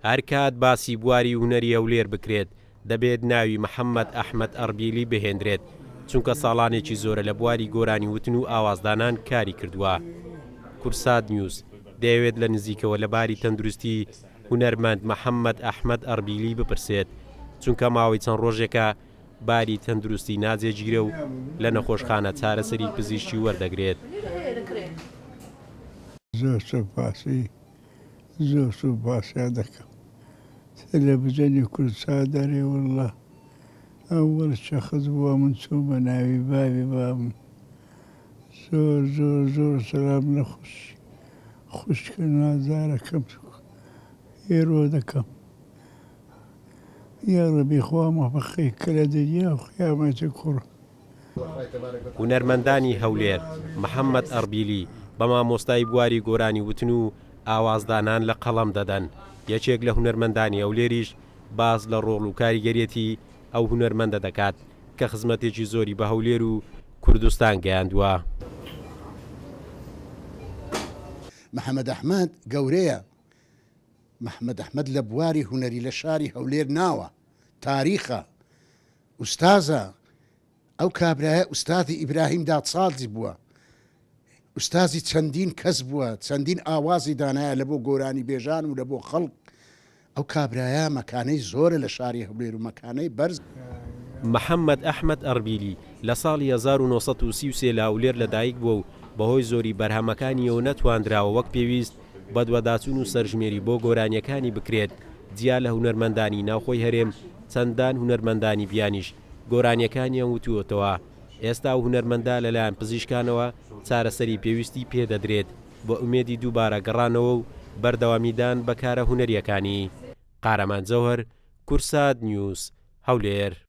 هەر کات باسی بواری هونەری هەولێر بکرێت دەبێت ناوی محەممەد ئەحمەد ئەربیلی بهێنرێت چونکە ساڵانێکی زۆرە لە بواری گۆرانی وتن و ئاوازدانان کاری کردووە. کورسات نیوز دەیەوێت لە نزیکەوە لە باری تەندروستی هونەرمەند محەممەد ئەحمەد ئەربیلی بپرسێت چونکە ماوەی چەند ڕۆژێکە باری تەندروستی ناجێگیرە و لە نەخۆشخانە چارەسەری پزیشکی وەردەگرێت. زۆر سوپاسیان دەکەم تەلەڤیزیۆنی کورسات دەرێ وەڵڵا ئەوەڵ شەخص بووە من چوومە ناوی باوی بام زۆر سەلام لە خوشکە نازارەکەم هێرۆ دەکەم یا ڕەبی خوا مەفەقەی کە لە دنیا و قیامەتی کوڕ. هونەرمەندانی هەولێر محەممەد ئەربیلی بە مامۆستای بواری گۆرانی وتن و ئاوازدانان لە قەڵەم دەدەن. یەکێک لە هونەرمەندانی هەولێریش باز لە ڕۆڵ و کاریگەریەتی ئەو هونەرمەندە دەکات کە خزمەتێکی زۆری بە هەولێر و کوردستان گەیاندووە. محەممەد ئەحمەد گەورەیە. محەممەد ئەحمەد لە بواری هونەری لە شاری هەولێر ناوە، تاریخە، ئوستازە. ئەو کابرایە ئوستازی ئیبراهیم دادسازی بووە، ئوستازی چەندین کەس بووە، چەندین ئاوازی دانایە لە بۆ گۆرانی بێژان و لە بۆ خەڵک. ئەو کابرایە مەکانەی زۆرە لە شاری هەولێر و مەکانەی بەرز. محەممەد ئەحمەد ئەربیلی لە ساڵی 1933 لە هەولێر لەدایک بووە و بەهۆی زۆری بەرهەمەکانیەوە نەتواندراوە وەک پێویست بەدوەداچوون و سەرژمێری بۆ گۆرانیەکانی بکرێت. جیا لە هونەرمەندانی ناوخۆی هەرێم چەندان هونەرمەندانی بیانیش گۆرانیەکانیان وتووەتەوە. ئێستا هونەرمەندا لەلایەن پزیشکانەوە چارەسەری پێویستی پێدەدرێت بۆ ئومێدی دووبارە گەڕانەوە و بەردەوامیدان بەکارە هونەریەکانی. قارەمان جەوهەر، کورسات نیوز، هەولێر.